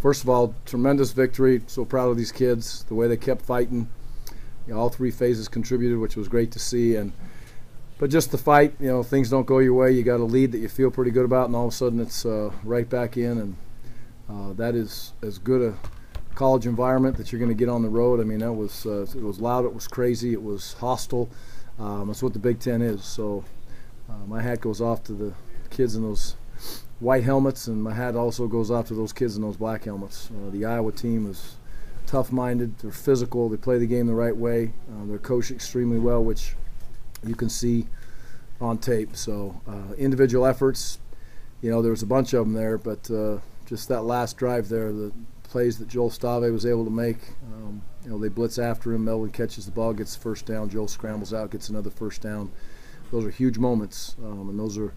first of all, tremendous victory. So proud of these kids, the way they kept fighting. All three phases contributed, which was great to see. But just the fight, things don't go your way. You got a lead that you feel pretty good about, and all of a sudden it's right back in. And that is as good a college environment that you're going to get on the road. I mean, it was loud, it was crazy, it was hostile. That's what the Big Ten is. So my hat goes off to the kids in those white helmets, and my hat also goes off to those kids in those black helmets. The Iowa team is tough-minded, they're physical, they play the game the right way, they're coached extremely well, which you can see on tape. So individual efforts, there was a bunch of them there, but just that last drive there, the plays that Joel Stave was able to make, they blitz after him, Melvin catches the ball, gets the first down, Joel scrambles out, gets another first down. Those are huge moments, and those are,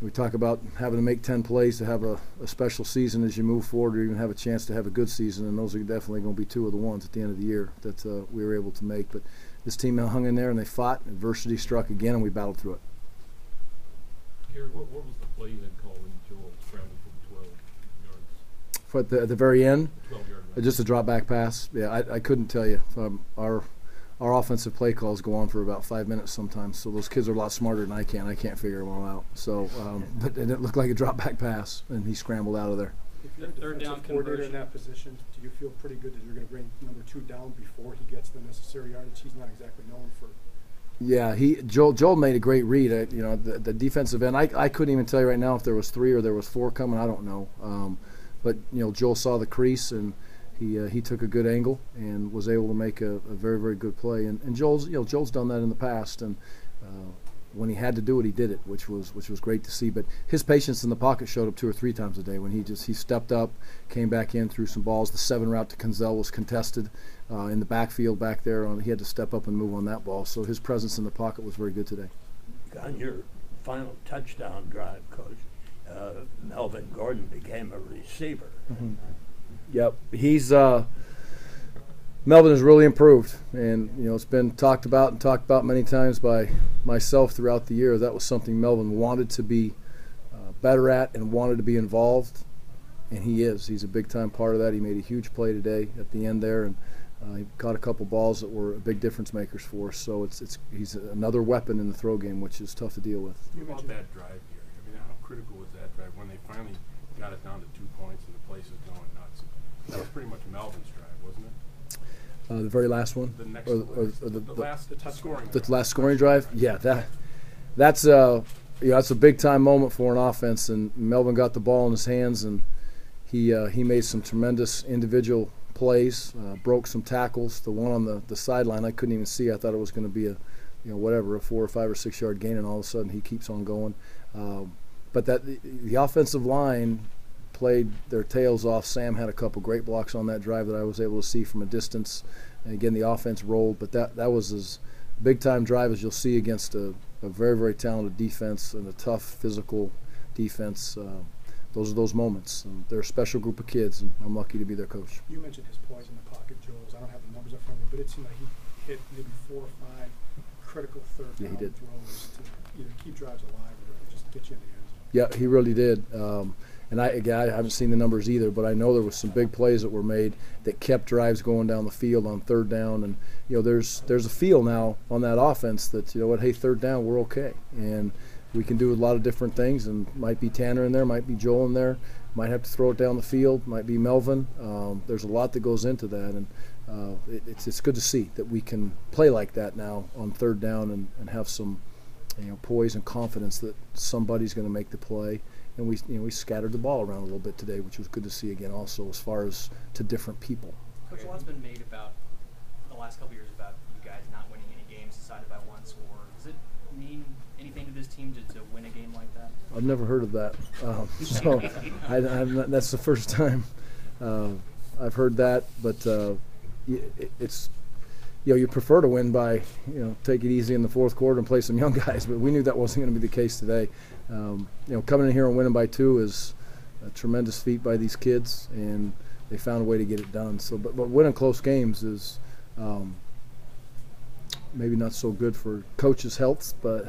we talk about having to make 10 plays to have a special season as you move forward, or even have a chance to have a good season, and those are definitely going to be two of the ones at the end of the year that we were able to make. But this team hung in there, and they fought. Adversity struck again, and we battled through it. Gary, what was the play you had called when Joel scrambled for the 12 yards? At the very end, 12-yard line. Just a drop-back pass. Yeah, I couldn't tell you. Our offensive play calls go on for about 5 minutes sometimes, so those kids are a lot smarter than I can. I can't figure them all out. So, but it looked like a drop-back pass, and he scrambled out of there. If you're the third down coordinator in that position, do you feel pretty good that you're going to bring number 2 down before he gets the necessary yardage? He's not exactly known for. Yeah, Joel made a great read. The defensive end. I couldn't even tell you right now if there was 3 or there was 4 coming. I don't know. But Joel saw the crease, and he took a good angle and was able to make a very, very good play. And Joel's done that in the past, and when he had to do it, he did it, which was great to see. But his patience in the pocket showed up 2 or 3 times a day when he stepped up, came back in, threw some balls. The 7 route to Kunzel was contested in the backfield back there. He had to step up and move on that ball. So his presence in the pocket was very good today. On your final touchdown drive, Coach, Melvin Gordon became a receiver. Mm-hmm. Yep, he's Melvin has really improved, and it's been talked about many times by myself throughout the year. That was something Melvin wanted to be better at and wanted to be involved, and he is. He's a big-time part of that. He made a huge play today at the end there, and he caught a couple balls that were big difference makers for us. So he's another weapon in the throw game, which is tough to deal with. What about that drive here? I mean, how critical was that drive when they finally got it down to 2 points and the place is going nuts? That was pretty much Melvin's drive, wasn't it? The very last one? The next the last scoring drive? Yeah, that's a big-time moment for an offense, and Melvin got the ball in his hands, and he made some tremendous individual plays, broke some tackles. The one on the sideline I couldn't even see. I thought it was going to be a 4 or 5 or 6 yard gain, and all of a sudden he keeps on going. But the offensive line played their tails off. Sam had a couple great blocks on that drive that I was able to see from a distance. And again, the offense rolled, but that was as big-time drive as you'll see against a very, very talented defense and a tough physical defense. Those are those moments. And they're a special group of kids, and I'm lucky to be their coach. You mentioned his poise in the pocket, Joel's. I don't have the numbers up front of me, but it seemed like he hit maybe 4 or 5 critical third down throws to either keep drives alive or just get you in the end zone. Yeah, he really did. And I haven't seen the numbers either, but I know there was some big plays that were made that kept drives going down the field on third down. And there's a feel now on that offense that hey, third down, we're okay, and we can do a lot of different things. And might be Tanner in there, might be Joel in there, might have to throw it down the field, might be Melvin. There's a lot that goes into that, and it's good to see that we can play like that now on third down and have some poise and confidence that somebody's going to make the play. And we scattered the ball around a little bit today, which was good to see again also as far as to different people. Coach, a lot's been made about the last couple of years about you guys not winning any games decided by one score. Does it mean anything to this team to win a game like that? I've never heard of that. So that's the first time I've heard that. But it's you prefer to win by take it easy in the fourth quarter and play some young guys. But we knew that wasn't going to be the case today. Coming in here and winning by 2 is a tremendous feat by these kids, and they found a way to get it done. So, but winning close games is maybe not so good for coaches' health, but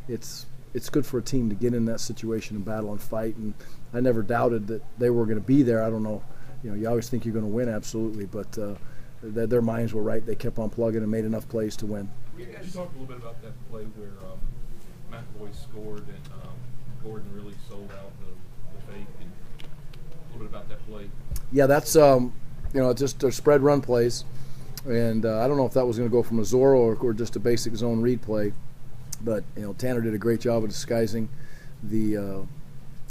it's good for a team to get in that situation and battle and fight. And I never doubted that they were going to be there. I don't know, you always think you're going to win, absolutely, but their minds were right. They kept on plugging and made enough plays to win. You talked a little bit about that play where McAvoy scored and Gordon really sold out the fake, and a little bit about that play. Yeah, that's just their spread run plays, and I don't know if that was going to go from a Zorro or just a basic zone read play, but Tanner did a great job of disguising the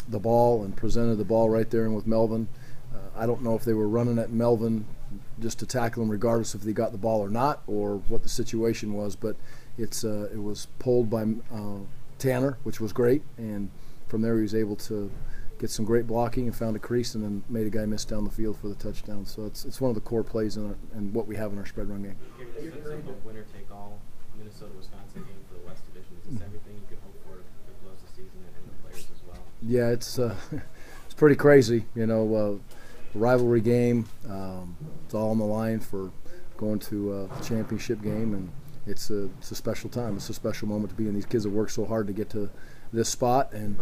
ball and presented the ball right there and with Melvin. I don't know if they were running at Melvin just to tackle him regardless if they got the ball or not, or what the situation was, but it was pulled by Tanner, which was great, and from there he was able to get some great blocking and found a crease and then made a guy miss down the field for the touchdown. So it's one of the core plays in what we have in our spread run game. This is a winner-take-all Minnesota-Wisconsin game for the West Division. Is this everything you could hope for to close the season and the players as well? Yeah, it's pretty crazy. Rivalry game. It's all on the line for going to a championship game, and it's a special time. It's a special moment to be in. These kids have worked so hard to get to this spot, and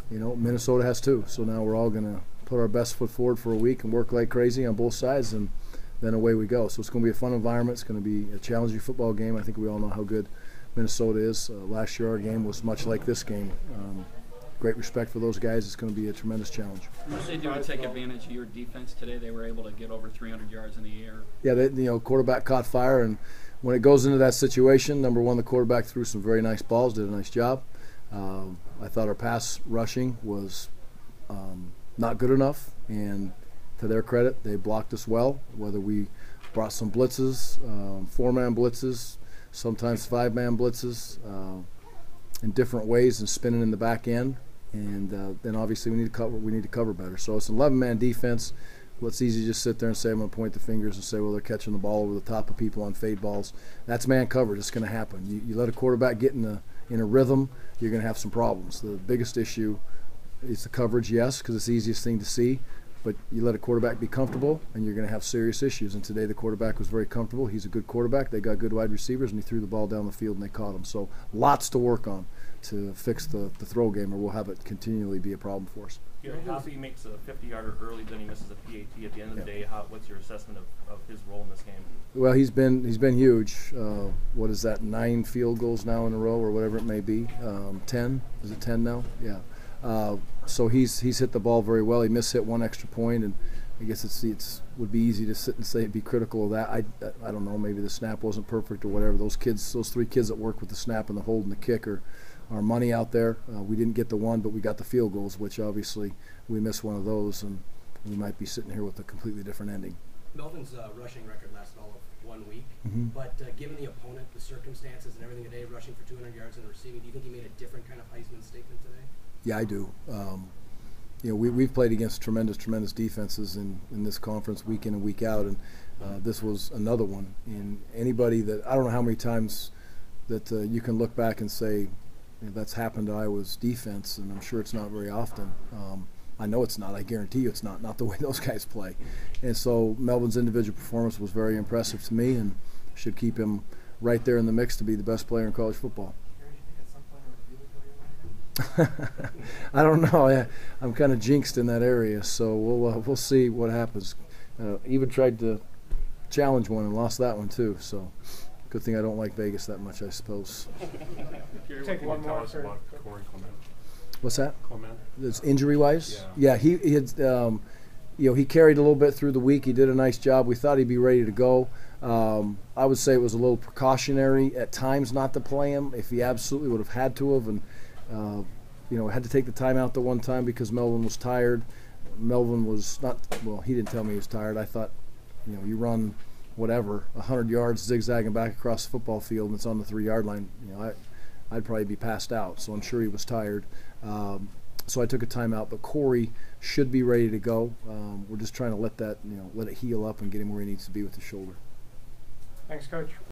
Minnesota has too. So now we're all going to put our best foot forward for a week and work like crazy on both sides, and then away we go. So it's going to be a fun environment. It's going to be a challenging football game. I think we all know how good Minnesota is. Last year our game was much like this game. Great respect for those guys. It's going to be a tremendous challenge. What did they do to take advantage of your defense today? They were able to get over 300 yards in the air. Yeah, quarterback caught fire, and when it goes into that situation, number one, the quarterback threw some very nice balls, did a nice job. I thought our pass rushing was not good enough, and to their credit, they blocked us well, whether we brought some blitzes, 4-man blitzes, sometimes 5-man blitzes, in different ways and spinning in the back end. And then obviously we need to cover better. So it's an 11-man defense. Well, it's easy to just sit there and say I'm going to point the fingers and say, well, they're catching the ball over the top of people on fade balls. That's man coverage. It's going to happen. You let a quarterback get in a rhythm, you're going to have some problems. The biggest issue is the coverage, yes, because it's the easiest thing to see. But you let a quarterback be comfortable, and you're going to have serious issues. And today the quarterback was very comfortable. He's a good quarterback. They got good wide receivers, and he threw the ball down the field, and they caught him. So lots to work on to fix the throw game, or we'll have it continually be a problem for us. Yeah, Hoppy makes a 50-yarder early, then he misses a PAT at the end of the day. What's your assessment of his role in this game? Well, he's been huge. What is that? 9 field goals now in a row, or whatever it may be. 10? Is it 10 now? Yeah. So he's hit the ball very well. He hit one extra point, and I guess it would be easy to sit and say be critical of that. I don't know. Maybe the snap wasn't perfect or whatever. Those 3 kids that work with the snap and the hold and the kick are money out there. We didn't get the one, but we got the field goals, which obviously we missed one of those, and we might be sitting here with a completely different ending. Melvin's rushing record lasted all of 1 week, but given the opponent, the circumstances, and everything today, rushing for 200 yards and receiving, do you think he made a different kind of Heisman statement today? Yeah, I do. We've played against tremendous defenses in this conference week in and week out, and this was another one. And anybody that, I don't know how many times that you can look back and say, that's happened to Iowa's defense, and I'm sure it's not very often. I know it's not. I guarantee you it's not the way those guys play. And so Melvin's individual performance was very impressive to me, and should keep him right there in the mix to be the best player in college football. I don't know. I'm kind of jinxed in that area, so we'll see what happens. Even tried to challenge one and lost that one too. So good thing I don't like Vegas that much, I suppose. Gary, Take what one can you tell more us for- about Corey Clement? What's that? Clement? It's injury-wise? Yeah. He had, he carried a little bit through the week. He did a nice job. We thought he'd be ready to go. I would say it was a little precautionary at times not to play him. If he absolutely would have had to have, and had to take the time out the one time because Melvin was tired. Melvin was not, well, he didn't tell me he was tired. I thought, you run whatever, 100 yards zigzagging back across the football field and it's on the 3-yard line. I'd probably be passed out, so I'm sure he was tired. So I took a timeout, but Corey should be ready to go. We're just trying to let it heal up and get him where he needs to be with the shoulder. Thanks, Coach.